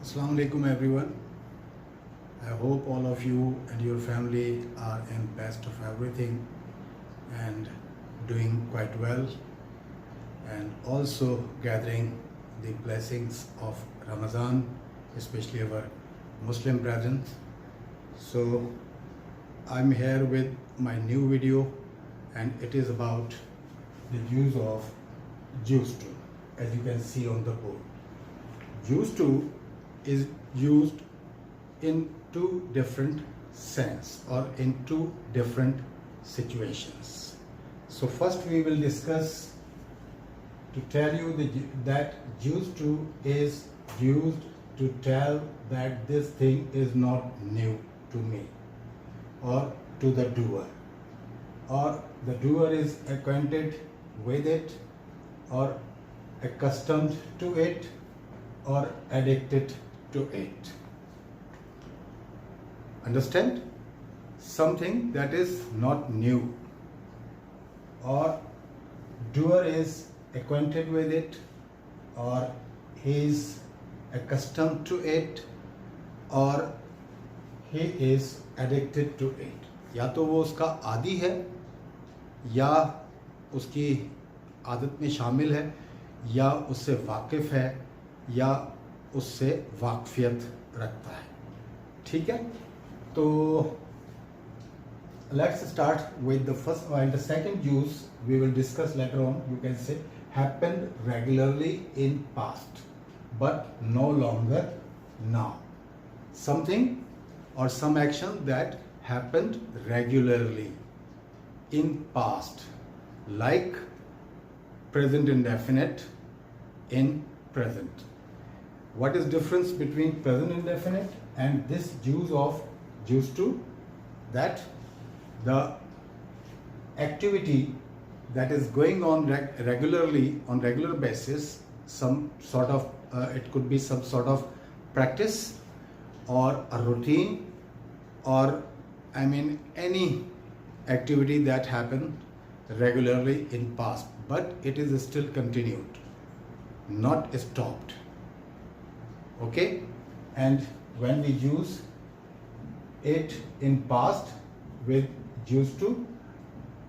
Assalamu alaikum everyone. I hope all of you and your family are in best of everything and doing quite well, and also gathering the blessings of Ramadan, especially our Muslim brethren. So I'm here with my new video, and it is about the use of juice to, as you can see on the board. Juice to is used in two different sense or in two different situations. So first we will discuss to tell you that juice to is used to tell that this thing is not new to me or to the doer, or the doer is acquainted with it or accustomed to it or addicted to it. Understand? Something that is not new, or doer is acquainted with it or he is accustomed to it or he is addicted to it. या तो वो उसका आदी है या उसकी आदत में शामिल है या उससे वाकिफ़ है या उससे वाकफियत रखता है. ठीक है, तो let's start with the first and the second use we will discuss later on. You can say happened regularly in past but no longer now. Something or some action that happened regularly in past, like present indefinite in present. What is difference between present indefinite and this use of use to? That the activity that is going on regularly on regular basis, some sort of it could be some sort of practice or a routine, or any activity that happened regularly in past but it is still continued, not stopped. Okay, and when we use it in past with used to,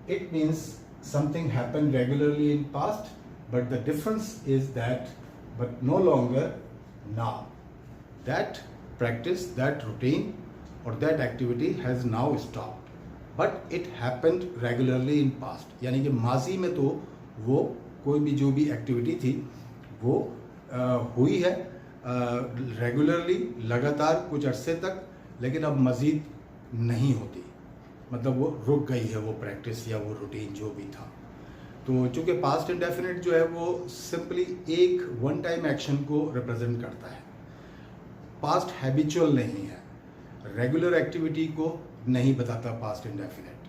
it means something happened regularly in past, but the difference is that but no longer now. That practice, that routine or that activity has now stopped, but it happened regularly in past. यानी कि माजी में तो वो कोई भी जो भी एक्टिविटी थी वो हुई है रेगुलरली, लगातार कुछ अरसे तक, लेकिन अब मज़ीद नहीं होती, मतलब वो रुक गई है वो प्रैक्टिस या वो रूटीन जो भी था. तो चूँकि पास्ट इंडेफिनिट जो है वो सिंपली एक वन टाइम एक्शन को रिप्रेजेंट करता है, पास्ट हैबिचुअल नहीं है, रेगुलर एक्टिविटी को नहीं बताता पास्ट इंडेफिनिट,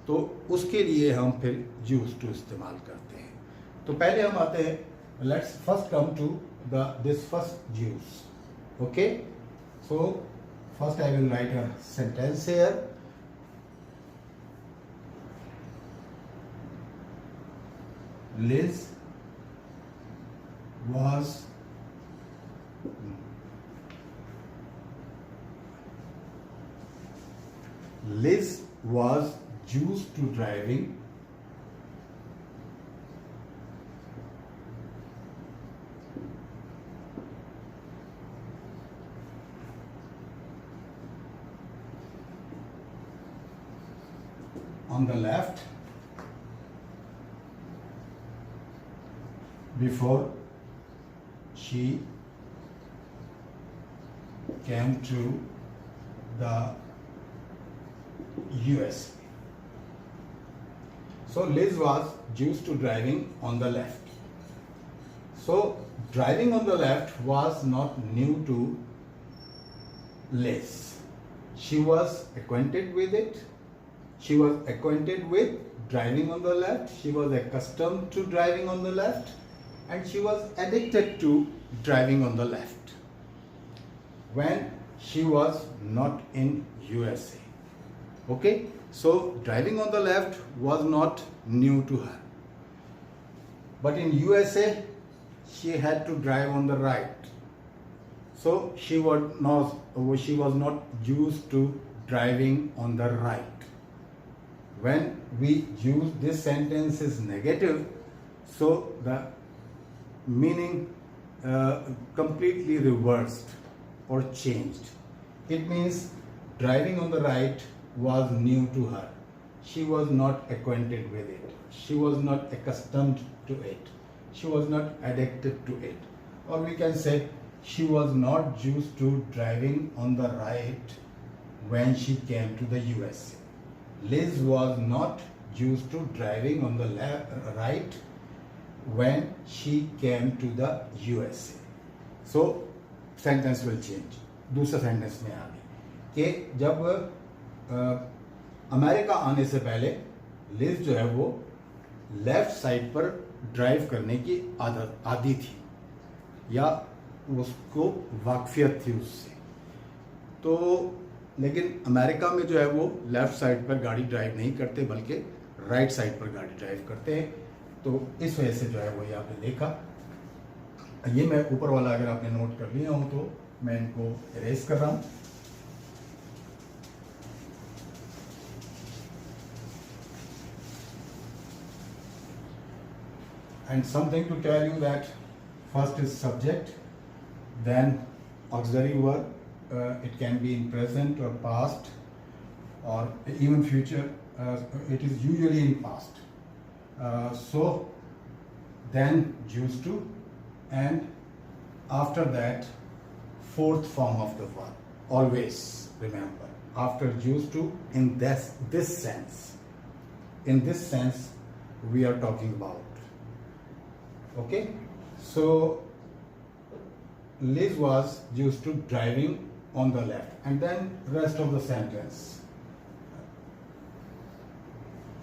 तो उसके लिए हम फिर यूज टू इस्तेमाल करते हैं. तो पहले हम आते हैं, let's first come to this first use. Okay, so first I will write a sentence here. Liz was used to driving on the left before she came to the USA. So Liz was used to driving on the left. So driving on the left was not new to Liz. She was acquainted with it. She was acquainted with driving on the left. She was accustomed to driving on the left, and she was addicted to driving on the left when she was not in USA. Okay, so driving on the left was not new to her, but in USA she had to drive on the right. So she was not used to driving on the right. When we use this sentence is negative, so the meaning completely reversed or changed. It means driving on the right was new to her. She was not acquainted with it. She was not accustomed to it. She was not addicted to it. Or we can say she was not used to driving on the right when she came to the USA. Liz was not used to driving on the right when she came to the USA. So sentence will change. दूसरा sentence में आ गई कि जब America आने से पहले Liz जो है वो लेफ्ट साइड पर ड्राइव करने की आदी थी या उसको वाकफियत थी उससे। तो लेकिन अमेरिका में जो है वो लेफ्ट साइड पर गाड़ी ड्राइव नहीं करते बल्कि राइट साइड पर गाड़ी ड्राइव करते हैं। तो इस वजह से जो है वो ये आपने देखा। ये मैं ऊपर वाला अगर आपने नोट कर लिया हो तो मैं इनको इरेज कर रहा हूं। And something to tell you that first is subject, then auxiliary verb. It can be in present or past or even future. It is usually in past. So then used to, and after that fourth form of the verb. Always remember after used to in this sense. In this sense we are talking about. Okay, so Liz was used to driving on the left, and then rest of the sentence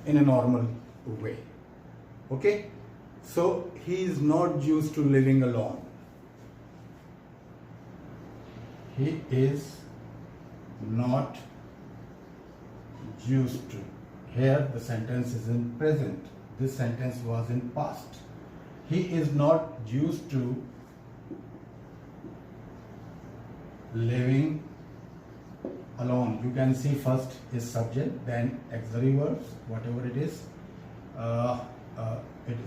in a normal way. Okay, so he is not used to living alone. He is not used to. Here the sentence is in present. This sentence was in past. He is not used to living alone. You can see first is subject, then auxiliary verbs, whatever it is.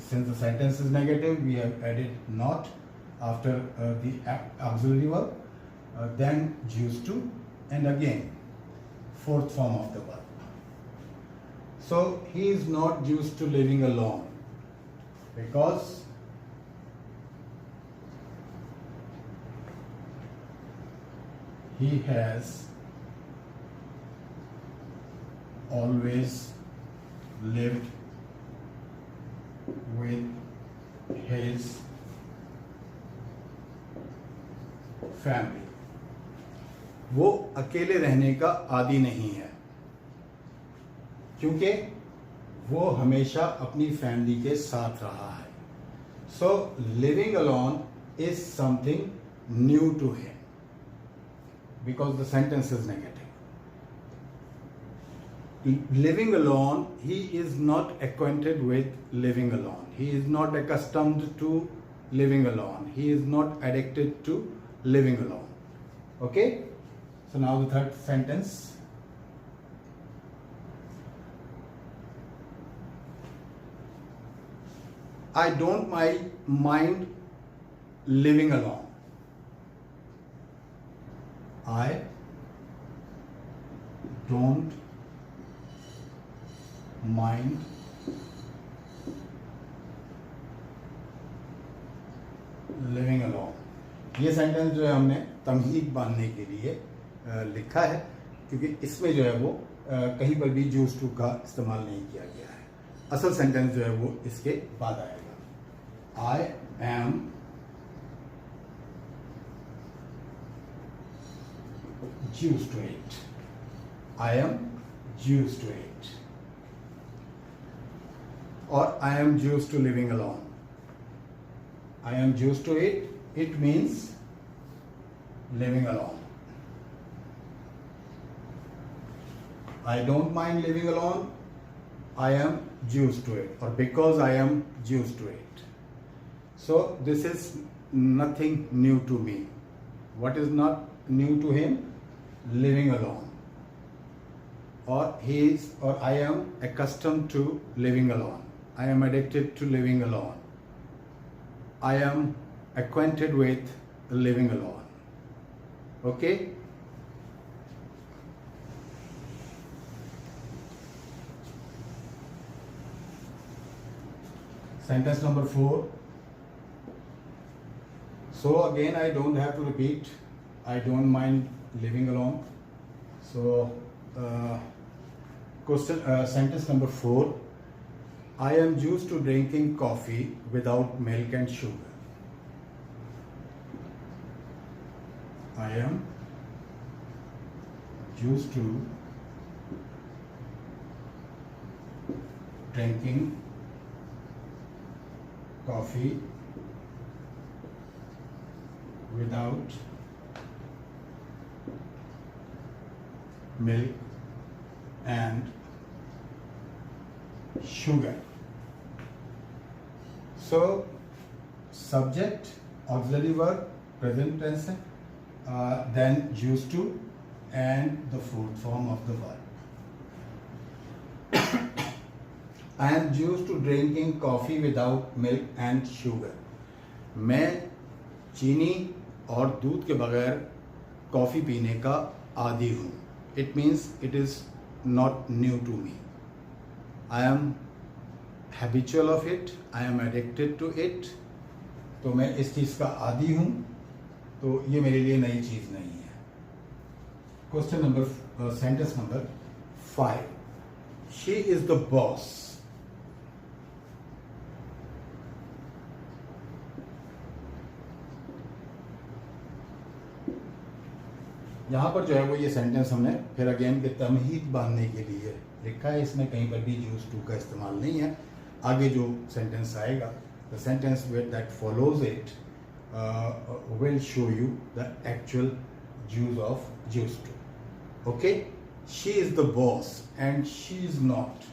Since the sentence is negative, we have added not after the auxiliary verb, then used to, and again fourth form of the verb. So he is not used to living alone because he has always lived with his family. वो अकेले रहने का आदी नहीं है क्योंकि वो हमेशा अपनी फैमिली के साथ रहा है. So living alone is something new to him because the sentence is negative. Living alone, he is not acquainted with living alone. He is not accustomed to living alone. He is not addicted to living alone. Okay? So now the third sentence. I don't mind living alone. I don't mind living alone. ये sentence जो है हमने तमहीद बांधने के लिए लिखा है क्योंकि इसमें जो है वो कहीं पर भी यूज्ड टू का इस्तेमाल नहीं किया गया है. असल सेंटेंस जो है वो इसके बाद आएगा. I am used to it. I am used to it. Or I am used to living alone. I am used to it. It means living alone. I don't mind living alone. I am used to it. Or because I am used to it. So this is nothing new to me. What is not new to him? Living alone. Or I am accustomed to living alone. I am addicted to living alone. I am acquainted with living alone. Okay? Sentence number 4. So again, I don't have to repeat. I don't mind living alone. So sentence number 4. I am used to drinking coffee without milk and sugar. I am used to drinking coffee without milk and sugar. So subject, auxiliary verb, present tense, then used to, and the fourth form of the verb. I am used to drinking coffee without milk and sugar. मैं चीनी और दूध के बगैर coffee पीने का आदी हूँ. It means it is not new to me. I am habitual of it. I am addicted to it. तो मैं इस चीज़ का आदी हूँ. तो ये मेरे लिए नई चीज़ नहीं है. Sentence number 5. She is the boss. यहाँ पर जो है वो ये सेंटेंस हमने फिर अगेन के तमहीद बांधने के लिए लिखा है. इसमें कहीं पर भी यूज टू का इस्तेमाल नहीं है. आगे जो सेंटेंस आएगा, the sentence that follows it will show you the actual use of use to. Okay, she is the boss and she is not.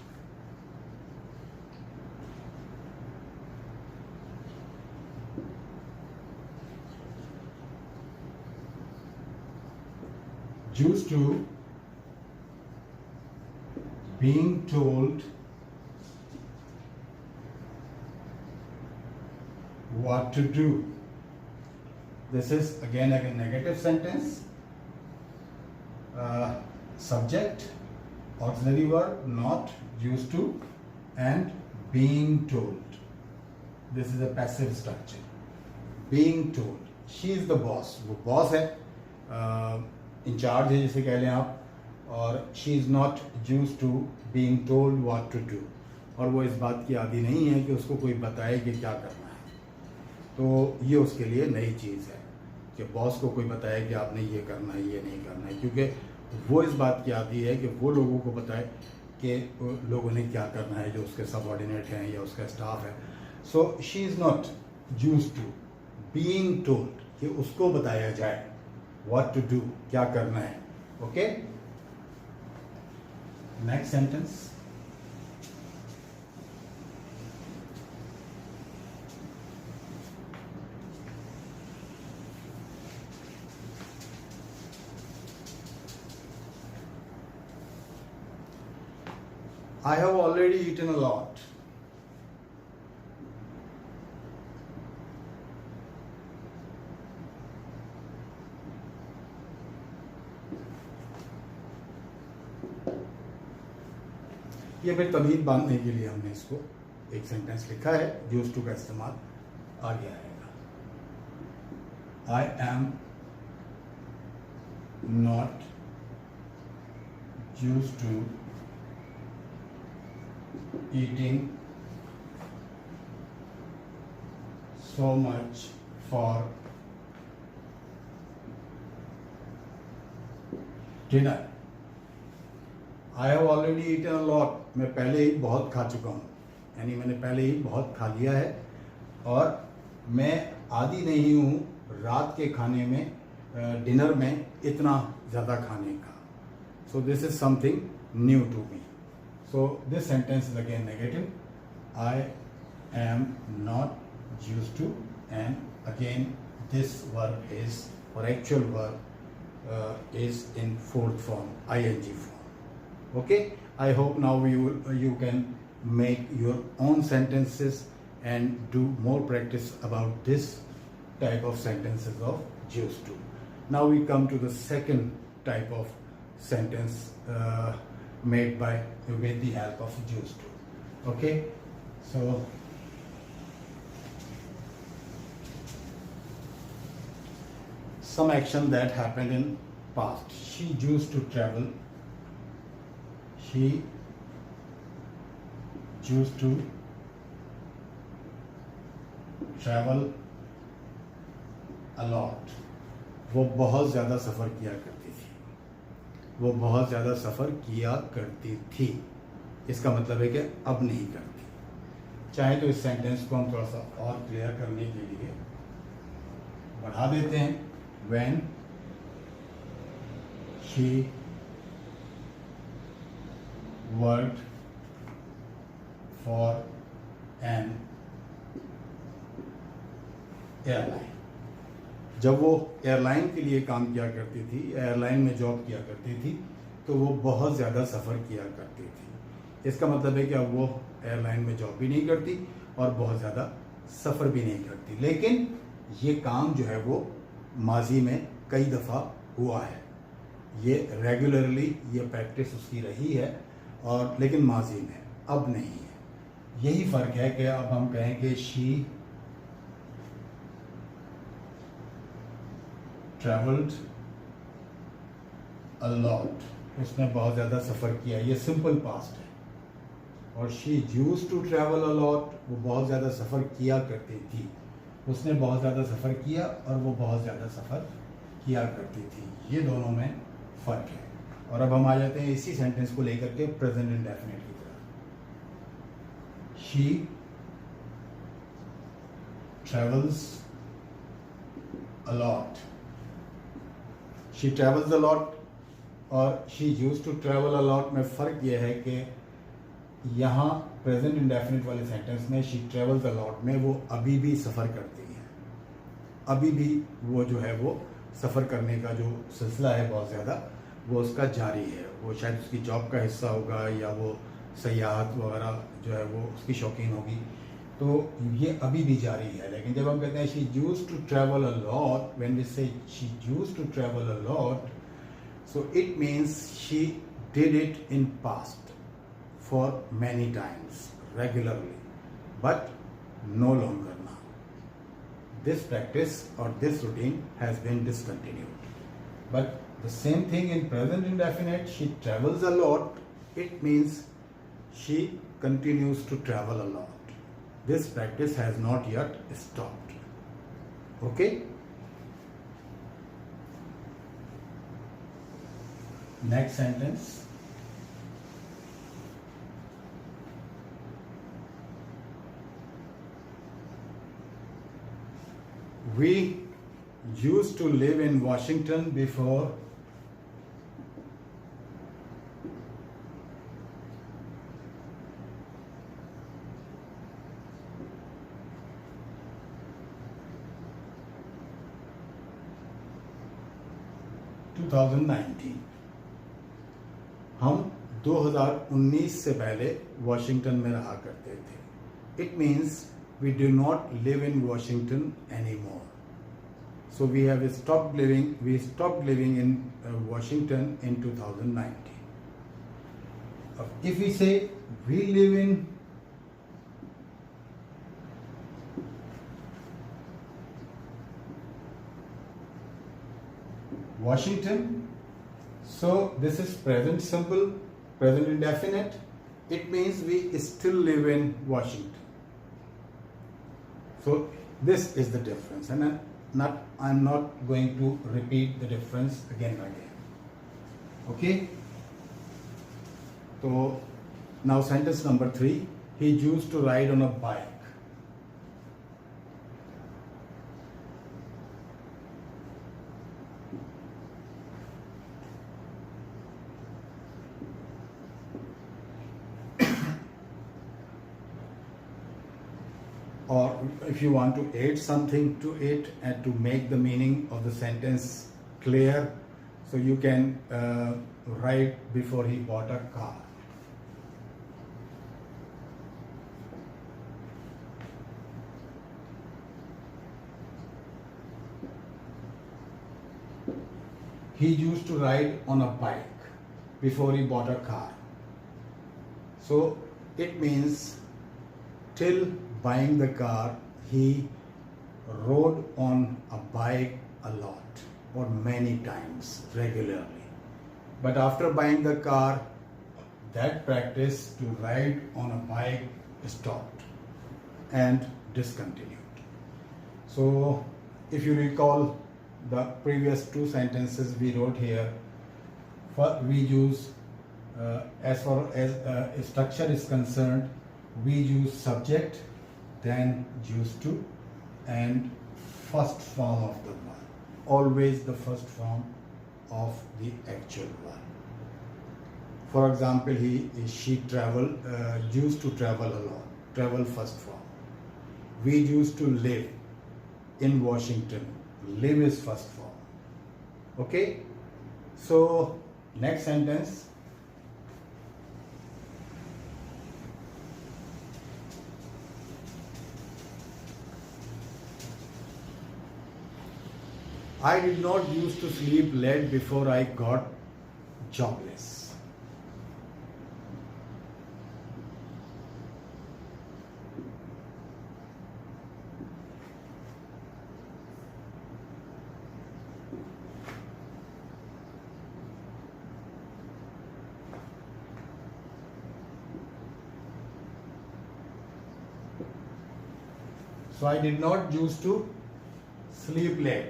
Used to being told what to do. This is again a negative sentence. Subject, auxiliary verb, not, used to, and being told. This is a passive structure. Being told. She is the boss. वो boss है. In charge है जिसे कह लें आप. और she is not use to being told what to do. और वो इस बात की आदी नहीं है कि उसको कोई बताए कि क्या करना है. तो ये उसके लिए नई चीज़ है कि बॉस को कोई बताए कि आपने ये करना है, ये नहीं करना है. क्योंकि वो इस बात की आदी है कि वो लोगों को बताए कि लोगों ने क्या करना है जो उसके सबऑर्डिनेट हैं या उसका स्टाफ है. So she is not use to being told कि उसको बताया जाए what to do, क्या करना है. Okay? Next sentence. I have already eaten a lot. ये फिर तमीज़ बांधने के लिए हमने इसको एक सेंटेंस लिखा है. यूज टू का इस्तेमाल आगे आएगा. I am not use to eating so much for dinner. I have already eaten a lot. मैं पहले ही बहुत खा चुका हूँ, यानी मैंने पहले ही बहुत खा लिया है और मैं आदी नहीं हूँ रात के खाने में डिनर में इतना ज़्यादा खाने का. So this is something new to me. So this sentence is again negative. I am not used to, and again this verb is or actual verb is in fourth form, ing form. Okay, I hope now you can make your own sentences and do more practice about this type of sentences of used to. Now we come to the second type of sentence made with the help of used to. Okay, so some action that happened in past. She used to travel. She used to travel a lot. वो बहुत ज़्यादा सफ़र किया करती थी. वो बहुत ज़्यादा सफ़र किया करती थी. इसका मतलब है कि अब नहीं करती. चाहे तो इस सेंटेंस को हम थोड़ा सा और क्लियर करने के लिए बढ़ा देते हैं. When she worked for an airline. जब वो एयरलाइन के लिए काम किया करती थी, एयरलाइन में जॉब किया करती थी, तो वो बहुत ज़्यादा सफ़र किया करती थी. इसका मतलब है कि अब वो एयरलाइन में जॉब भी नहीं करती और बहुत ज़्यादा सफ़र भी नहीं करती. लेकिन ये काम जो है वो माजी में कई दफ़ा हुआ है. ये रेगुलरली ये प्रैक्टिस उसकी रही है और लेकिन माजी में, अब नहीं है. यही फ़र्क है कि अब हम कहें कि शी ट्रैवल्ड अ लॉट. उसने बहुत ज़्यादा सफ़र किया. ये सिंपल पास्ट है. और she used to travel a lot, वो बहुत ज़्यादा सफ़र किया करती थी. उसने बहुत ज़्यादा सफ़र किया और वो बहुत ज़्यादा सफ़र किया करती थी. ये दोनों में फ़र्क है. और अब हम आ जाते हैं इसी सेंटेंस को लेकर के प्रेजेंट इंडेफिनिट की तरफ. She travels a lot. She travels a lot और she used to travel a lot में फ़र्क ये है कि यहाँ प्रेजेंट इंडेफिनिट वाले सेंटेंस में शी ट्रेवल्स अ लॉट में वो अभी भी सफ़र करती है. अभी भी वो जो है वो सफ़र करने का जो सिलसिला है बहुत ज़्यादा वो उसका जारी है. वो शायद उसकी जॉब का हिस्सा होगा या वो सयाहत वगैरह जो है वो उसकी शौकीन होगी. तो ये अभी भी जारी है. लेकिन जब हम कहते हैं she used to travel a lot, when we say she used to travel a lot, so it means she did it in past for many times, regularly, but no longer now. This practice or this routine has been discontinued. But the same thing in present indefinite, she travels a lot, it means she continues to travel a lot. This practice has not yet stopped. Okay? Next sentence. We used to live in Washington before हम 2019 से पहले Washington में रहा करते थे. It means we do not live in Washington anymore. So we stopped living in Washington in 2019. If we say we live in Washington, so this is present simple, present indefinite. It means we still live in Washington. So this is the difference, and I'm not going to repeat the difference again and again. Okay? So now sentence number 3. He used to ride on a bike. or if you want to add something to it and to make the meaning of the sentence clear, so you can write before he bought a car. He used to ride on a bike before he bought a car. So it means till buying the car, he rode on a bike a lot or many times regularly. But after buying the car, that practice to ride on a bike stopped and discontinued. So if you recall the previous two sentences we wrote here, we use as far as structure is concerned, we use subject, then used to, and first form of the verb. Always the first form of the actual verb. For example, she used to travel a lot. Travel first form. We used to live in Washington. Live is first form. Okay? So next sentence. I did not used to sleep late before I got jobless. So I did not used to sleep late.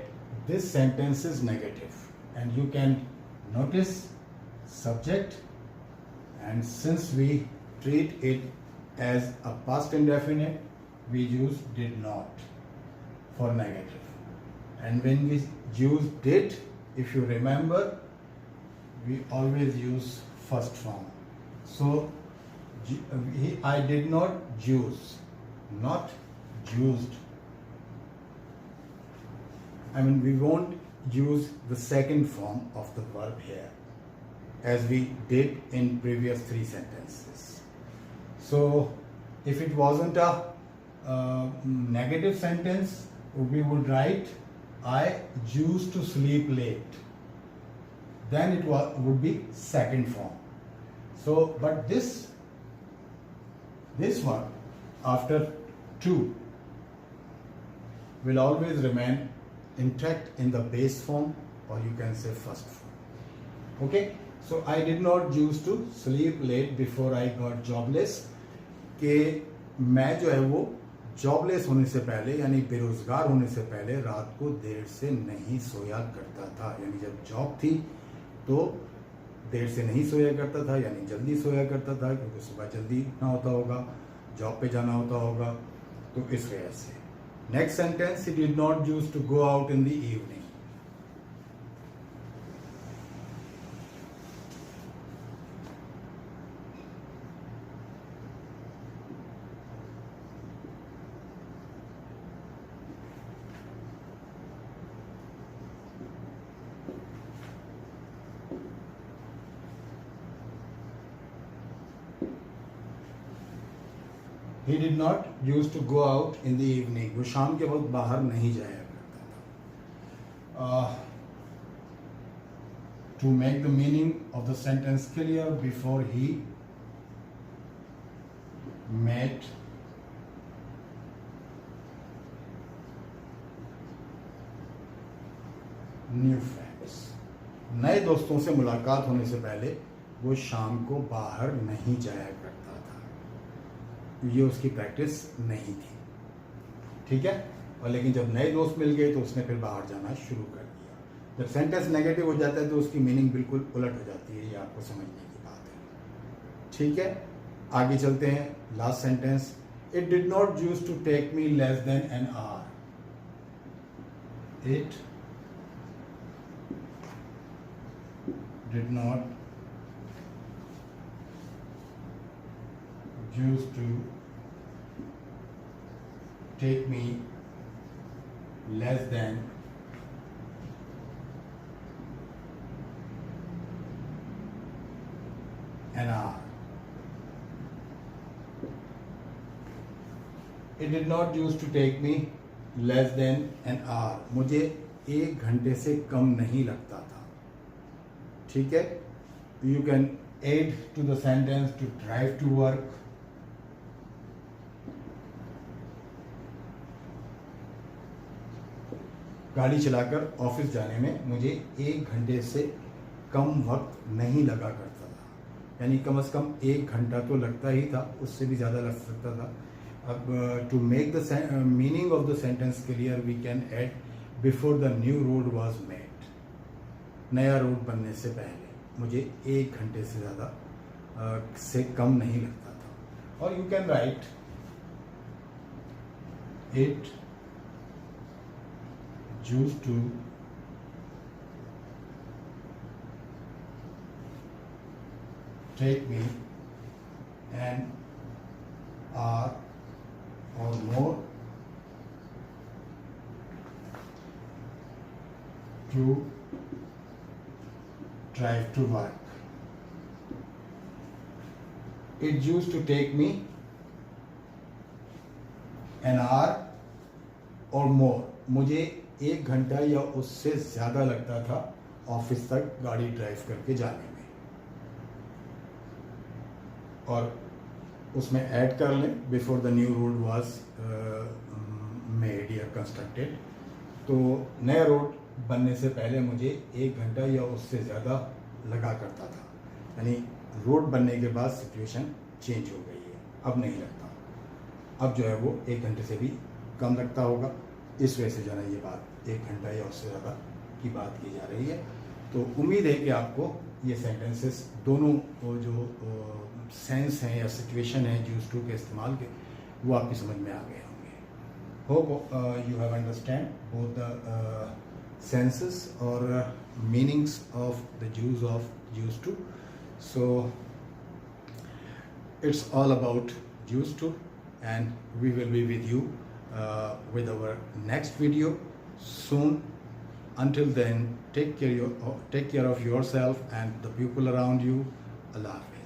This sentence is negative, and you can notice subject, and since we treat it as a past indefinite, we use did not for negative. And when we use did, if you remember, we always use first form. So I did not use, not used. I mean, we won't use the second form of the verb here as we did in previous three sentences. So if it wasn't a negative sentence, we would write I used to sleep late. Then it would be second form. So, but this one after to will always remain intact in the base form, or you can say first form. Okay, so I did not used to sleep late before I got jobless. कि मैं जो है वो jobless होने से पहले यानी बेरोजगार होने से पहले रात को देर से नहीं सोया करता था. यानी जब जॉब थी तो देर से नहीं सोया करता था, यानी जल्दी सोया करता था, क्योंकि सुबह जल्दी उठना होता होगा, जॉब पे जाना होता होगा, तो इस वजह से. Next sentence, he did not used to go out in the evening. He did not used to go out in the evening. वो शाम के वक्त बाहर नहीं जाया करता था. To make the meaning of the sentence clear, before he met new friends. नए दोस्तों से मुलाकात होने से पहले वो शाम को बाहर नहीं जाया करता था. ये उसकी प्रैक्टिस नहीं थी. ठीक है. और लेकिन जब नए दोस्त मिल गए तो उसने फिर बाहर जाना शुरू कर दिया. जब सेंटेंस नेगेटिव हो जाता है तो उसकी मीनिंग बिल्कुल उलट हो जाती है. ये आपको समझने की बात है. ठीक है, आगे चलते हैं. Last sentence, it did not use to take me less than an hour. इट डिड नॉट used to take me less than an hour. It did not used to take me less than an hour. मुझे 1 घंटे से कम नहीं लगता था. ठीक है? You can add to the sentence to drive to work. गाड़ी चलाकर ऑफिस जाने में मुझे 1 घंटे से कम वक्त नहीं लगा करता था. यानी कम से कम 1 घंटा तो लगता ही था, उससे भी ज़्यादा लग सकता था. अब to make the meaning of the sentence clear we can add before the new road was made. नया रोड बनने से पहले मुझे 1 घंटे से ज़्यादा से कम नहीं लगता था. और you can write it used to take me an hour or more to drive to work. It used to take me an hour or more. मुझे 1 घंटा या उससे ज़्यादा लगता था ऑफिस तक गाड़ी ड्राइव करके जाने में. और उसमें ऐड कर लें before the new road was made या कंस्ट्रक्टेड. तो नया रोड बनने से पहले मुझे 1 घंटा या उससे ज़्यादा लगा करता था. यानी रोड बनने के बाद सिचुएशन चेंज हो गई है, अब नहीं लगता. अब जो है वो 1 घंटे से भी कम लगता होगा. इस वजह से जो है ये बात 1 घंटा या उससे ज़्यादा की बात की जा रही है. तो उम्मीद है कि आपको ये सेंटेंसेस दोनों जो सेंस हैं या सिचुएशन है यूज्ड टू के इस्तेमाल के, वो आपकी समझ में आ गए होंगे. Hope you have understand both the senses और meanings of the use of used to. So it's all about used to, and we will be with you with our next video soon. Until then, take care of yourself and the people around you. Allah Hafiz.